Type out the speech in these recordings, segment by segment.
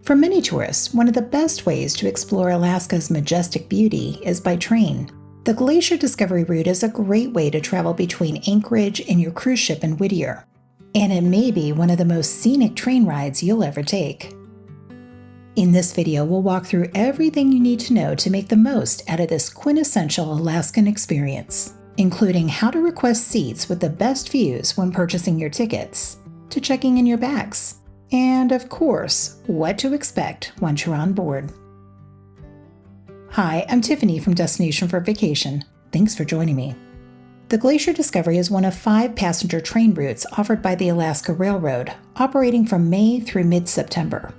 For many tourists, one of the best ways to explore Alaska's majestic beauty is by train. The Glacier Discovery route is a great way to travel between Anchorage and your cruise ship in Whittier, and it may be one of the most scenic train rides you'll ever take. In this video, we'll walk through everything you need to know to make the most out of this quintessential Alaskan experience, including how to request seats with the best views when purchasing your tickets, to checking in your bags, and of course, what to expect once you're on board. Hi, I'm Tiffany from Destination for Vacation. Thanks for joining me. The Glacier Discovery is one of 5 passenger train routes offered by the Alaska Railroad, operating from May through mid-September.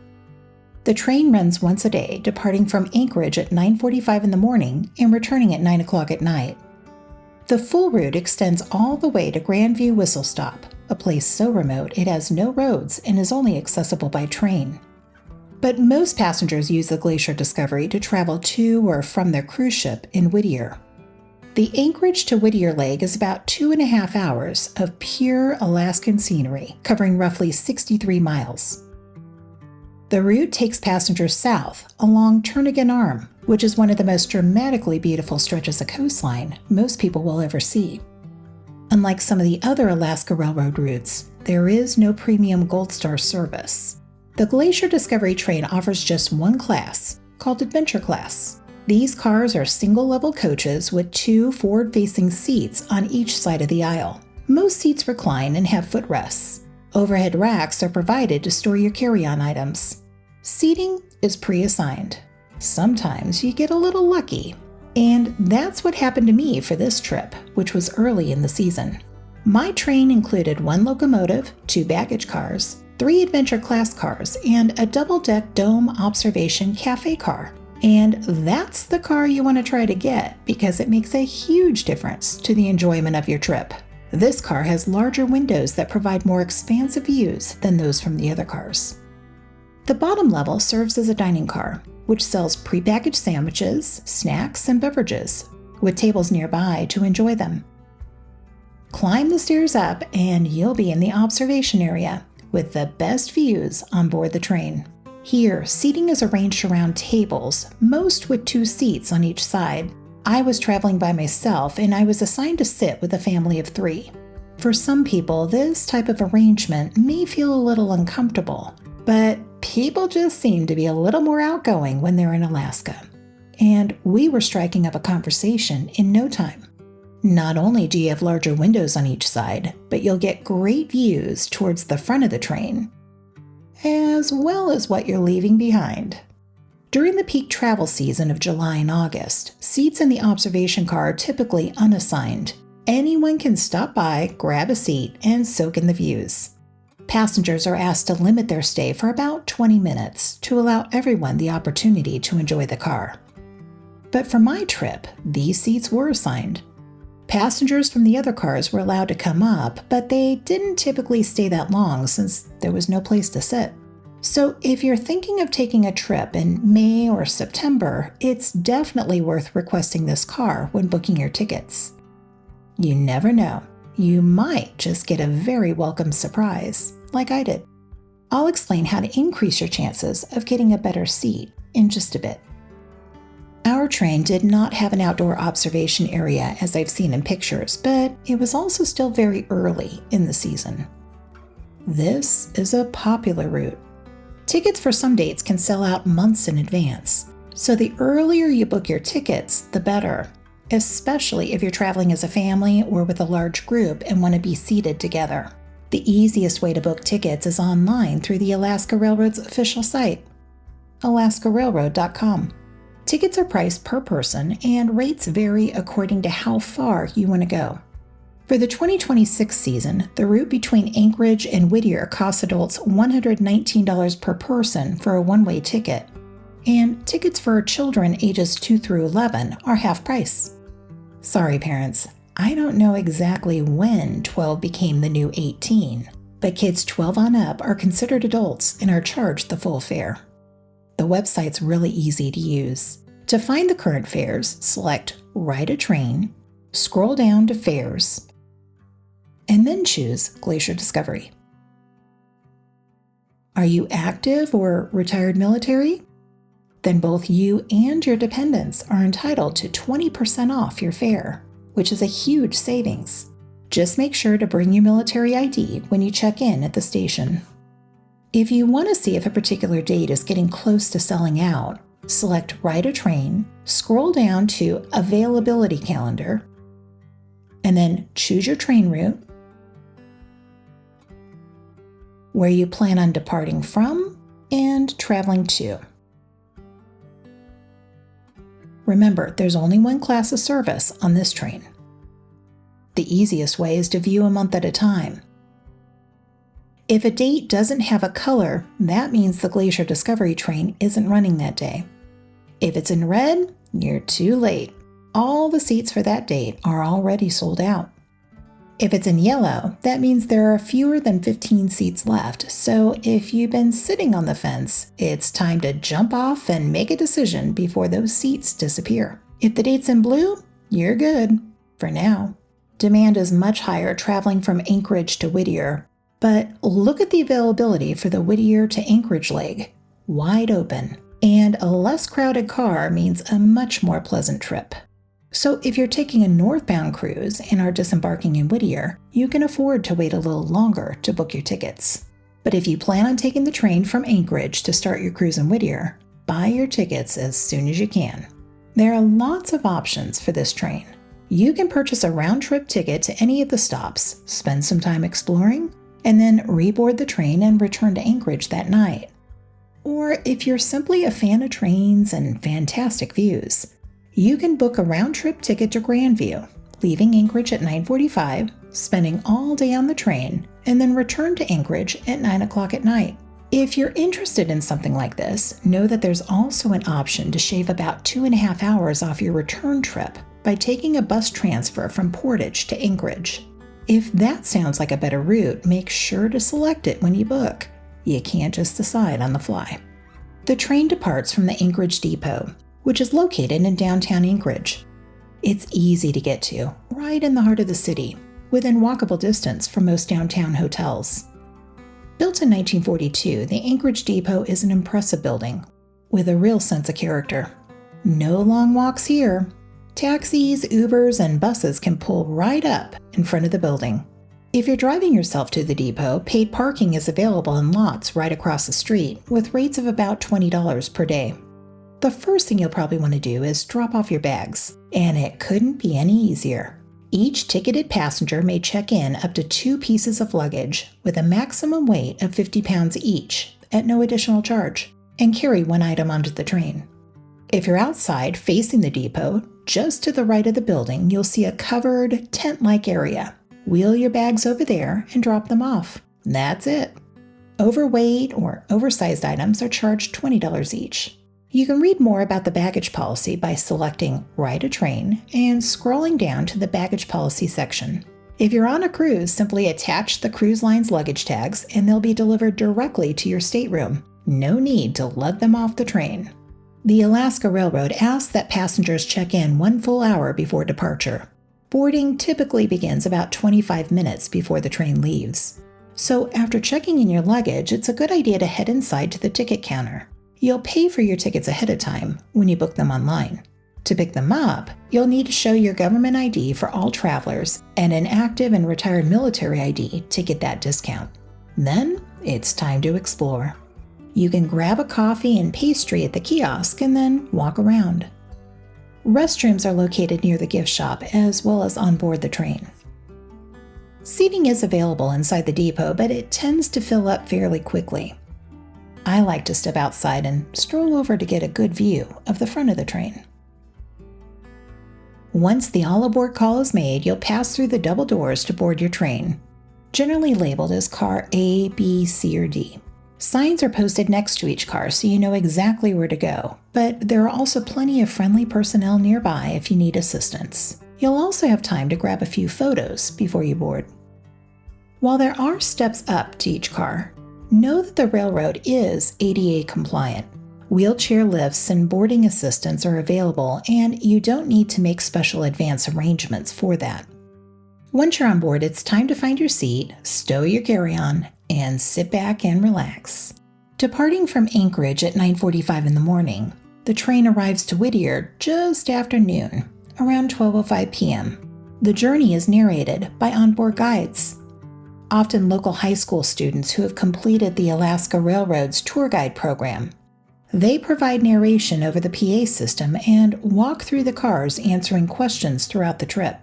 The train runs once a day, departing from Anchorage at 9:45 in the morning and returning at 9 o'clock at night. The full route extends all the way to Grandview Whistle Stop, a place so remote it has no roads and is only accessible by train. But most passengers use the Glacier Discovery to travel to or from their cruise ship in Whittier. The Anchorage to Whittier leg is about 2.5 hours of pure Alaskan scenery, covering roughly 63 miles. The route takes passengers south along Turnagain Arm, which is one of the most dramatically beautiful stretches of coastline most people will ever see. Unlike some of the other Alaska Railroad routes, there is no premium Gold Star service. The Glacier Discovery Train offers just one class, called Adventure Class. These cars are single-level coaches with 2 forward-facing seats on each side of the aisle. Most seats recline and have footrests. Overhead racks are provided to store your carry-on items. Seating is pre-assigned. Sometimes you get a little lucky. And that's what happened to me for this trip, which was early in the season. My train included 1 locomotive, 2 baggage cars, 3 adventure class cars, and a double-deck dome observation cafe car. And that's the car you want to try to get because it makes a huge difference to the enjoyment of your trip. This car has larger windows that provide more expansive views than those from the other cars. The bottom level serves as a dining car, which sells prepackaged sandwiches, snacks, and beverages, with tables nearby to enjoy them. Climb the stairs up and you'll be in the observation area, with the best views on board the train. Here, seating is arranged around tables, most with 2 seats on each side. I was traveling by myself and I was assigned to sit with a family of 3. For some people, this type of arrangement may feel a little uncomfortable, but people just seem to be a little more outgoing when they're in Alaska. And we were striking up a conversation in no time. Not only do you have larger windows on each side, but you'll get great views towards the front of the train, as well as what you're leaving behind. During the peak travel season of July and August, seats in the observation car are typically unassigned. Anyone can stop by, grab a seat, and soak in the views. Passengers are asked to limit their stay for about 20 minutes to allow everyone the opportunity to enjoy the car. But for my trip, these seats were assigned. Passengers from the other cars were allowed to come up, but they didn't typically stay that long since there was no place to sit. So if you're thinking of taking a trip in May or September, it's definitely worth requesting this car when booking your tickets. You never know. You might just get a very welcome surprise, like I did. I'll explain how to increase your chances of getting a better seat in just a bit. Our train did not have an outdoor observation area as I've seen in pictures, but it was also still very early in the season. This is a popular route. Tickets for some dates can sell out months in advance, so the earlier you book your tickets, the better, especially if you're traveling as a family or with a large group and want to be seated together. The easiest way to book tickets is online through the Alaska Railroad's official site, alaskarailroad.com. Tickets are priced per person and rates vary according to how far you want to go. For the 2026 season, the route between Anchorage and Whittier costs adults $119 per person for a one-way ticket, and tickets for children ages 2 through 11 are half price. Sorry parents, I don't know exactly when 12 became the new 18, but kids 12 on up are considered adults and are charged the full fare. The website's really easy to use. To find the current fares, select Ride a Train, scroll down to Fares, and then choose Glacier Discovery. Are you active or retired military? Then both you and your dependents are entitled to 20% off your fare, which is a huge savings. Just make sure to bring your military ID when you check in at the station. If you want to see if a particular date is getting close to selling out, select Ride a Train, scroll down to Availability Calendar, and then choose your train route, where you plan on departing from and traveling to. Remember, there's only one class of service on this train. The easiest way is to view a month at a time. If a date doesn't have a color, that means the Glacier Discovery Train isn't running that day. If it's in red, you're too late. All the seats for that date are already sold out. If it's in yellow, that means there are fewer than 15 seats left, so if you've been sitting on the fence, it's time to jump off and make a decision before those seats disappear. If the date's in blue, you're good, for now. Demand is much higher traveling from Anchorage to Whittier, but look at the availability for the Whittier to Anchorage leg. Wide open, and a less crowded car means a much more pleasant trip. So if you're taking a northbound cruise and are disembarking in Whittier, you can afford to wait a little longer to book your tickets. But if you plan on taking the train from Anchorage to start your cruise in Whittier, buy your tickets as soon as you can. There are lots of options for this train. You can purchase a round-trip ticket to any of the stops, spend some time exploring, and then reboard the train and return to Anchorage that night. Or if you're simply a fan of trains and fantastic views, you can book a round-trip ticket to Grandview, leaving Anchorage at 9:45, spending all day on the train, and then return to Anchorage at 9 o'clock at night. If you're interested in something like this, know that there's also an option to shave about 2.5 hours off your return trip by taking a bus transfer from Portage to Anchorage. If that sounds like a better route, make sure to select it when you book. You can't just decide on the fly. The train departs from the Anchorage Depot, which is located in downtown Anchorage. It's easy to get to, right in the heart of the city, within walkable distance from most downtown hotels. Built in 1942, the Anchorage Depot is an impressive building with a real sense of character. No long walks here. Taxis, Ubers, and buses can pull right up in front of the building. If you're driving yourself to the depot, paid parking is available in lots right across the street with rates of about $20 per day. The first thing you'll probably want to do is drop off your bags, and it couldn't be any easier. Each ticketed passenger may check in up to 2 pieces of luggage with a maximum weight of 50 pounds each at no additional charge, and carry 1 item onto the train. If you're outside facing the depot, just to the right of the building, you'll see a covered tent-like area. Wheel your bags over there and drop them off. That's it. Overweight or oversized items are charged $20 each. You can read more about the baggage policy by selecting Ride a Train and scrolling down to the baggage policy section. If you're on a cruise, simply attach the cruise line's luggage tags and they'll be delivered directly to your stateroom. No need to lug them off the train. The Alaska Railroad asks that passengers check in 1 full hour before departure. Boarding typically begins about 25 minutes before the train leaves. So after checking in your luggage, it's a good idea to head inside to the ticket counter. You'll pay for your tickets ahead of time when you book them online. To pick them up, you'll need to show your government ID for all travelers and an active and retired military ID to get that discount. Then, it's time to explore. You can grab a coffee and pastry at the kiosk and then walk around. Restrooms are located near the gift shop as well as on board the train. Seating is available inside the depot, but it tends to fill up fairly quickly. I like to step outside and stroll over to get a good view of the front of the train. Once the all-aboard call is made, you'll pass through the double doors to board your train, generally labeled as car A, B, C, or D. Signs are posted next to each car so you know exactly where to go, but there are also plenty of friendly personnel nearby if you need assistance. You'll also have time to grab a few photos before you board. While there are steps up to each car, know that the railroad is ADA compliant. Wheelchair lifts and boarding assistance are available, and you don't need to make special advance arrangements for that. Once you're on board, it's time to find your seat, stow your carry-on, and sit back and relax. Departing from Anchorage at 9:45 in the morning, the train arrives to Whittier just after noon, around 12:05 p.m. The journey is narrated by onboard guides, often local high school students who have completed the Alaska Railroad's tour guide program. They provide narration over the PA system and walk through the cars answering questions throughout the trip.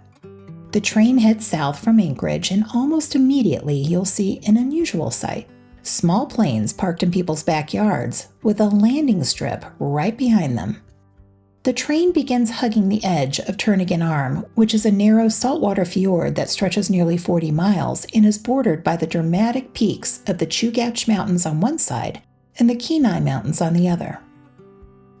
The train heads south from Anchorage, and almost immediately you'll see an unusual sight. Small planes parked in people's backyards with a landing strip right behind them. The train begins hugging the edge of Turnagain Arm, which is a narrow saltwater fjord that stretches nearly 40 miles and is bordered by the dramatic peaks of the Chugach Mountains on one side and the Kenai Mountains on the other.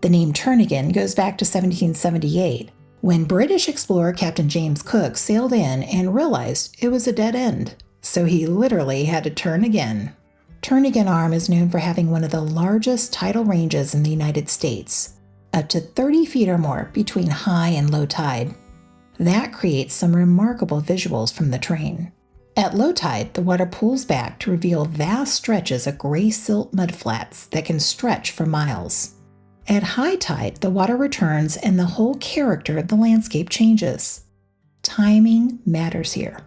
The name Turnagain goes back to 1778, when British explorer Captain James Cook sailed in and realized it was a dead end, so he literally had to turn again. Turnagain Arm is known for having one of the largest tidal ranges in the United States, up to 30 feet or more between high and low tide. That creates some remarkable visuals from the train. At low tide, the water pulls back to reveal vast stretches of gray silt mudflats that can stretch for miles. At high tide, the water returns and the whole character of the landscape changes. Timing matters here.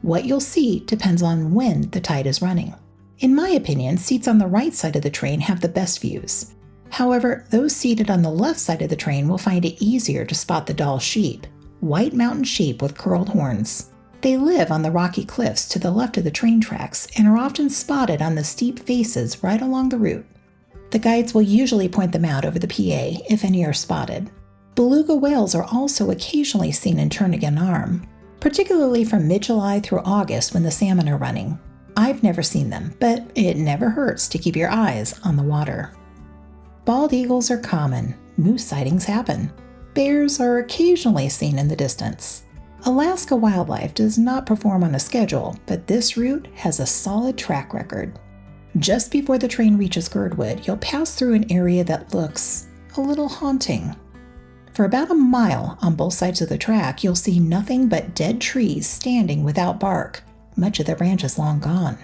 What you'll see depends on when the tide is running. In my opinion, seats on the right side of the train have the best views. However, those seated on the left side of the train will find it easier to spot the Dall sheep, white mountain sheep with curled horns. They live on the rocky cliffs to the left of the train tracks and are often spotted on the steep faces right along the route. The guides will usually point them out over the PA if any are spotted. Beluga whales are also occasionally seen in Turnagain Arm, particularly from mid-July through August when the salmon are running. I've never seen them, but it never hurts to keep your eyes on the water. Bald eagles are common. Moose sightings happen. Bears are occasionally seen in the distance. Alaska Wildlife does not perform on a schedule, but this route has a solid track record. Just before the train reaches Girdwood, you'll pass through an area that looks a little haunting. For about a mile on both sides of the track, you'll see nothing but dead trees standing without bark. Much of the branch is long gone.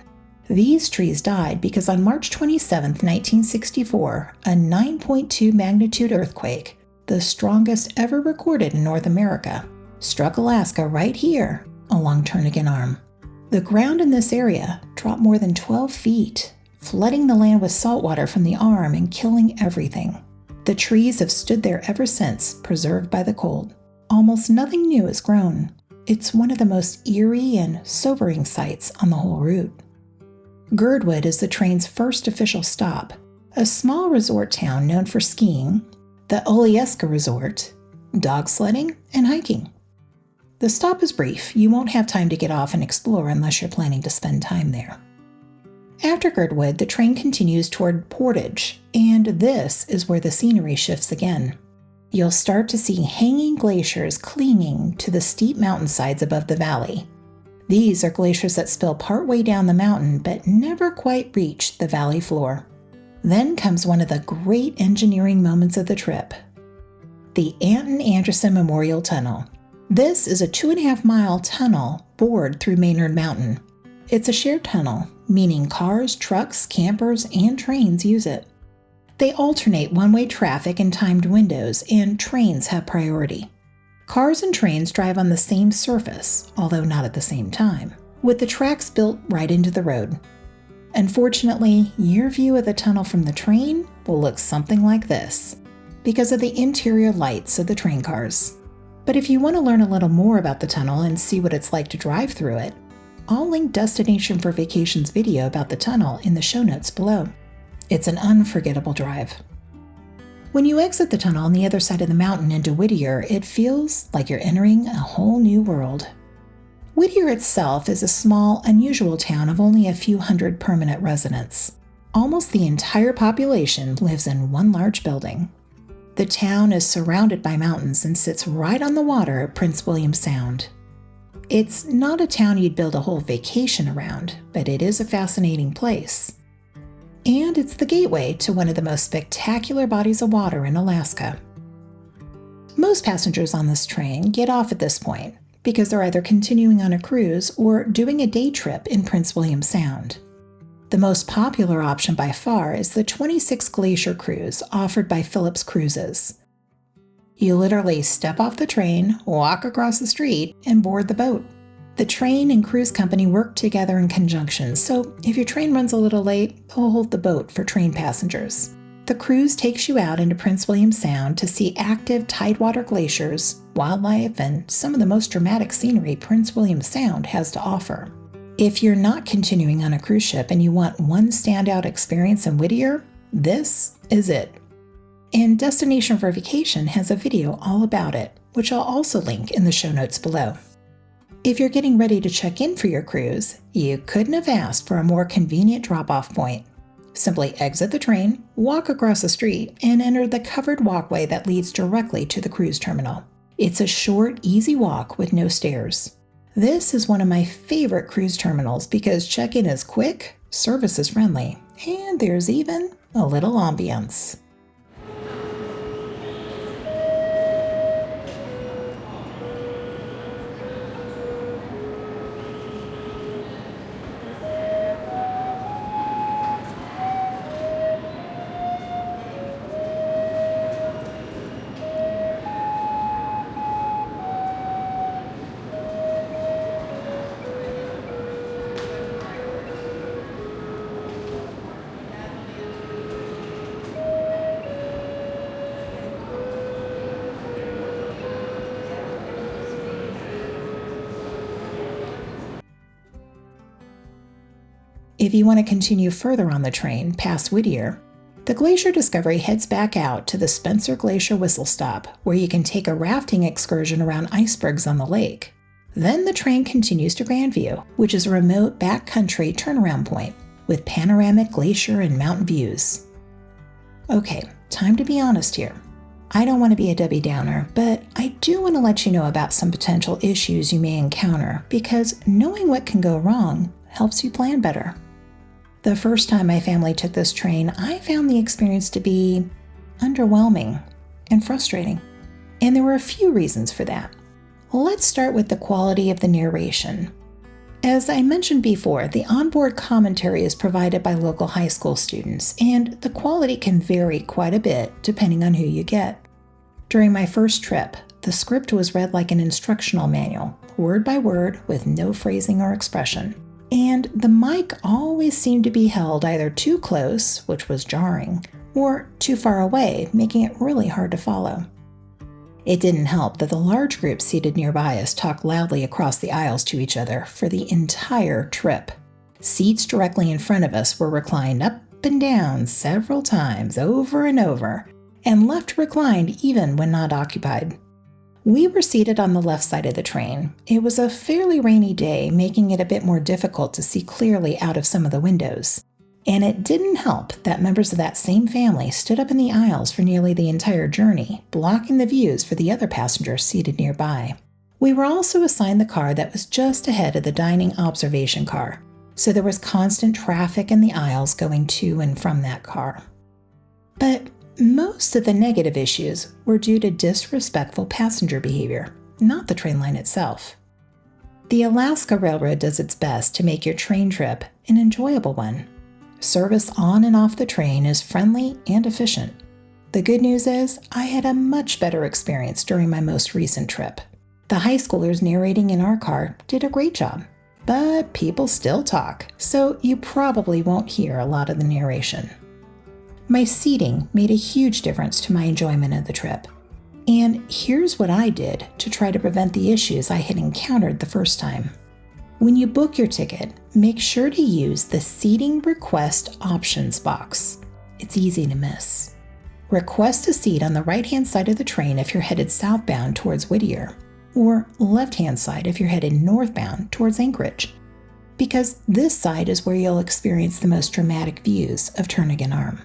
These trees died because on March 27, 1964, a 9.2 magnitude earthquake, the strongest ever recorded in North America, struck Alaska right here along Turnagain Arm. The ground in this area dropped more than 12 feet, flooding the land with salt water from the arm and killing everything. The trees have stood there ever since, preserved by the cold. Almost nothing new has grown. It's one of the most eerie and sobering sights on the whole route. Girdwood is the train's first official stop, a small resort town known for skiing, the Olieska Resort, dog sledding, and hiking. The stop is brief. You won't have time to get off and explore unless you're planning to spend time there. After Girdwood, the train continues toward Portage, and this is where the scenery shifts again. You'll start to see hanging glaciers clinging to the steep mountainsides above the valley. These are glaciers that spill partway down the mountain but never quite reach the valley floor. Then comes one of the great engineering moments of the trip, the Anton Anderson Memorial Tunnel. This is a 2.5-mile tunnel bored through Maynard Mountain. It's a shared tunnel, meaning cars, trucks, campers, and trains use it. They alternate one-way traffic in timed windows, and trains have priority. Cars and trains drive on the same surface, although not at the same time, with the tracks built right into the road. Unfortunately, your view of the tunnel from the train will look something like this, because of the interior lights of the train cars. But if you want to learn a little more about the tunnel and see what it's like to drive through it, I'll link Destination for Vacations video about the tunnel in the show notes below. It's an unforgettable drive. When you exit the tunnel on the other side of the mountain into Whittier, it feels like you're entering a whole new world. Whittier itself is a small, unusual town of only a few hundred permanent residents. Almost the entire population lives in one large building. The town is surrounded by mountains and sits right on the water at Prince William Sound. It's not a town you'd build a whole vacation around, but it is a fascinating place. And it's the gateway to one of the most spectacular bodies of water in Alaska. Most passengers on this train get off at this point because they're either continuing on a cruise or doing a day trip in Prince William Sound. The most popular option by far is the 26 Glacier Cruise offered by Phillips Cruises. You literally step off the train, walk across the street, and board the boat. The train and cruise company work together in conjunction, so if your train runs a little late, they'll hold the boat for train passengers. The cruise takes you out into Prince William Sound to see active tidewater glaciers, wildlife, and some of the most dramatic scenery Prince William Sound has to offer. If you're not continuing on a cruise ship and you want one standout experience in Whittier, this is it. And Destination for Vacation has a video all about it, which I'll also link in the show notes below. If you're getting ready to check in for your cruise, you couldn't have asked for a more convenient drop-off point. Simply exit the train, walk across the street, and enter the covered walkway that leads directly to the cruise terminal. It's a short, easy walk with no stairs. This is one of my favorite cruise terminals because check-in is quick, service is friendly, and there's even a little ambience. If you want to continue further on the train past Whittier, the Glacier Discovery heads back out to the Spencer Glacier Whistle Stop, where you can take a rafting excursion around icebergs on the lake. Then the train continues to Grandview, which is a remote backcountry turnaround point with panoramic glacier and mountain views. Okay, time to be honest here. I don't want to be a Debbie Downer, but I do want to let you know about some potential issues you may encounter because knowing what can go wrong helps you plan better. The first time my family took this train, I found the experience to be underwhelming and frustrating. And there were a few reasons for that. Let's start with the quality of the narration. As I mentioned before, the onboard commentary is provided by local high school students, and the quality can vary quite a bit depending on who you get. During my first trip, the script was read like an instructional manual, word by word with no phrasing or expression. And the mic always seemed to be held either too close, which was jarring, or too far away, making it really hard to follow. It didn't help that the large group seated nearby us talked loudly across the aisles to each other for the entire trip. Seats directly in front of us were reclined up and down several times over and over, and left reclined even when not occupied. We were seated on the left side of the train. It was a fairly rainy day, making it a bit more difficult to see clearly out of some of the windows. And it didn't help that members of that same family stood up in the aisles for nearly the entire journey, blocking the views for the other passengers seated nearby. We were also assigned the car that was just ahead of the dining observation car, so there was constant traffic in the aisles going to and from that car. But most of the negative issues were due to disrespectful passenger behavior, not the train line itself. The Alaska Railroad does its best to make your train trip an enjoyable one. Service on and off the train is friendly and efficient. The good news is, I had a much better experience during my most recent trip. The high schoolers narrating in our car did a great job, but people still talk, so you probably won't hear a lot of the narration. My seating made a huge difference to my enjoyment of the trip. And here's what I did to try to prevent the issues I had encountered the first time. When you book your ticket, make sure to use the Seating Request Options box. It's easy to miss. Request a seat on the right-hand side of the train if you're headed southbound towards Whittier, or left-hand side if you're headed northbound towards Anchorage, because this side is where you'll experience the most dramatic views of Turnagain Arm.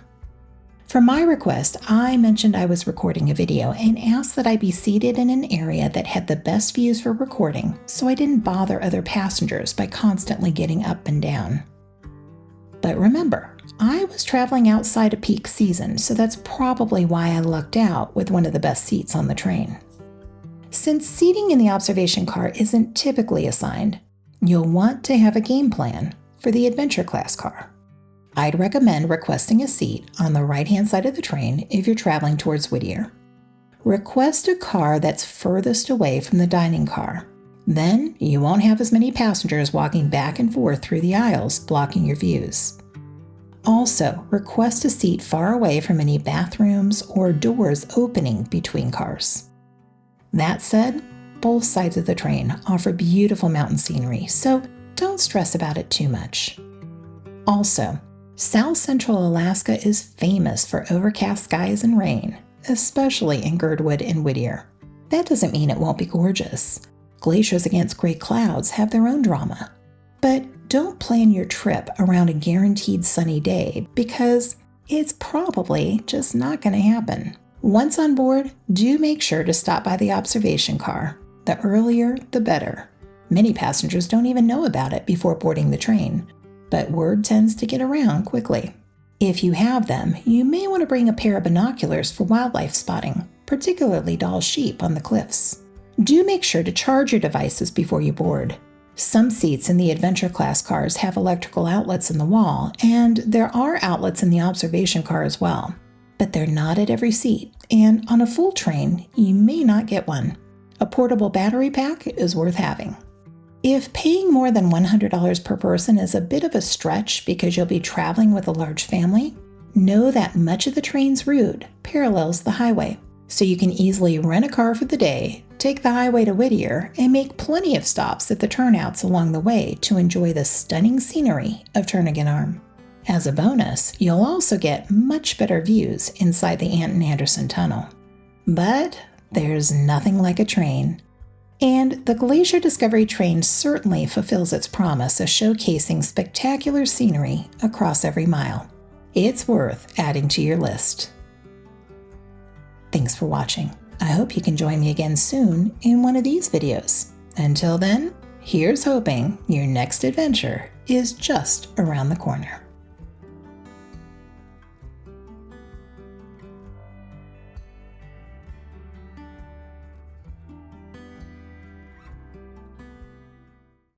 For my request, I mentioned I was recording a video and asked that I be seated in an area that had the best views for recording so I didn't bother other passengers by constantly getting up and down. But remember, I was traveling outside of peak season, so that's probably why I lucked out with one of the best seats on the train. Since seating in the observation car isn't typically assigned, you'll want to have a game plan for the adventure class car. I'd recommend requesting a seat on the right-hand side of the train if you're traveling towards Whittier. Request a car that's furthest away from the dining car. Then you won't have as many passengers walking back and forth through the aisles, blocking your views. Also, request a seat far away from any bathrooms or doors opening between cars. That said, both sides of the train offer beautiful mountain scenery, so don't stress about it too much. Also, South Central Alaska is famous for overcast skies and rain, especially in Girdwood and Whittier. That doesn't mean it won't be gorgeous. Glaciers against gray clouds have their own drama. But don't plan your trip around a guaranteed sunny day because it's probably just not going to happen. Once on board, do make sure to stop by the observation car. The earlier, the better. Many passengers don't even know about it before boarding the train, but word tends to get around quickly. If you have them, you may want to bring a pair of binoculars for wildlife spotting, particularly Dall sheep on the cliffs. Do make sure to charge your devices before you board. Some seats in the adventure class cars have electrical outlets in the wall, and there are outlets in the observation car as well. But they're not at every seat, and on a full train, you may not get one. A portable battery pack is worth having. If paying more than $100 per person is a bit of a stretch because you'll be traveling with a large family, know that much of the train's route parallels the highway, so you can easily rent a car for the day, take the highway to Whittier, and make plenty of stops at the turnouts along the way to enjoy the stunning scenery of Turnagain Arm. As a bonus, you'll also get much better views inside the Anton Anderson Tunnel. But there's nothing like a train. And the Glacier Discovery Train certainly fulfills its promise of showcasing spectacular scenery across every mile. It's worth adding to your list. Thanks for watching. I hope you can join me again soon in one of these videos. Until then, here's hoping your next adventure is just around the corner.